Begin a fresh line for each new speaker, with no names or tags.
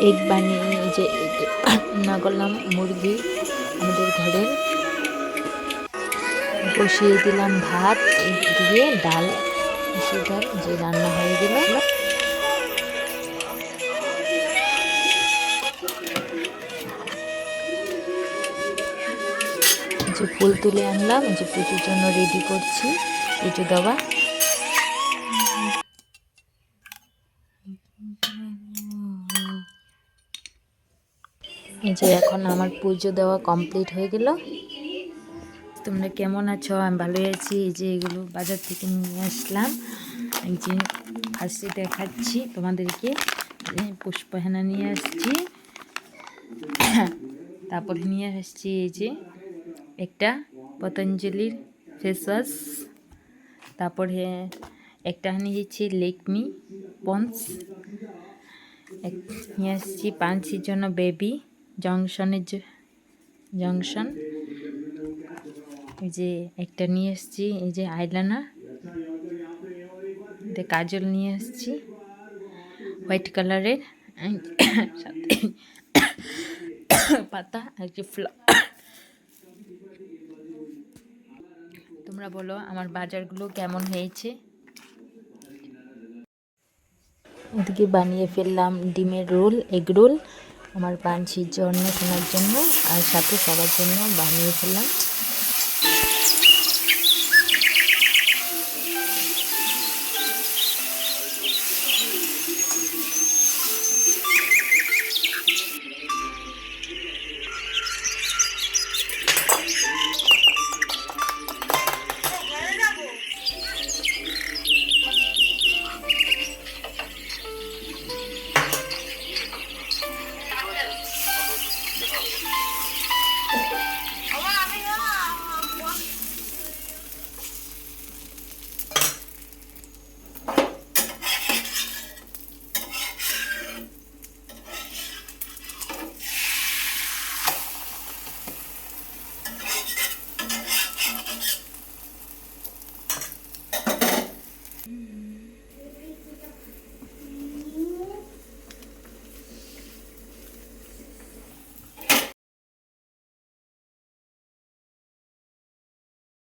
Egg বানিয়ে যে রান্না করলাম মুরগি আমাদের ঘরের, বসিয়ে দিলাম ভাত দিয়ে ডাল, মুসুর ডাল যে রান্না হয়ে গেল। যে ফুল তুলে আনলাম, যে পুজোর জন্য রেডি করছি, পুজো দেওয়া। এই যে এখন আমার পুজো দেওয়া কমপ্লিট হয়ে গেল। তোমরা কেমন আছো? আমি ভালোই আছি। এই যে এগুলো বাজার থেকে নিয়ে আসলাম, এই যে ফার্স্টে দেখাচ্ছি তোমাদেরকে। পুষ্পহেনা নিয়ে আসছি, তারপর নিয়ে আসছি এই যে একটা পতঞ্জলির ফেস ওয়াশ, তারপরে একটা নিয়েছি লেকমি পন্স, নিয়ে আসছি পাঞ্চির জন্য বেবি জংশন, এই যে একটা নিয়ে এসছি এই যে আইলাইনার, কাজল নিয়ে এসছি হোয়াইট কালারের, সাথে পাতা আর কি তোমরা বলো আমার বাজারগুলো কেমন হয়েছে। এদিকে বানিয়ে ফেললাম ডিমের রোল, এগ রোল, আমার পাঞ্চির জন্য, শোনার জন্য, আর সাথে সবার জন্য বানিয়ে ফেললাম।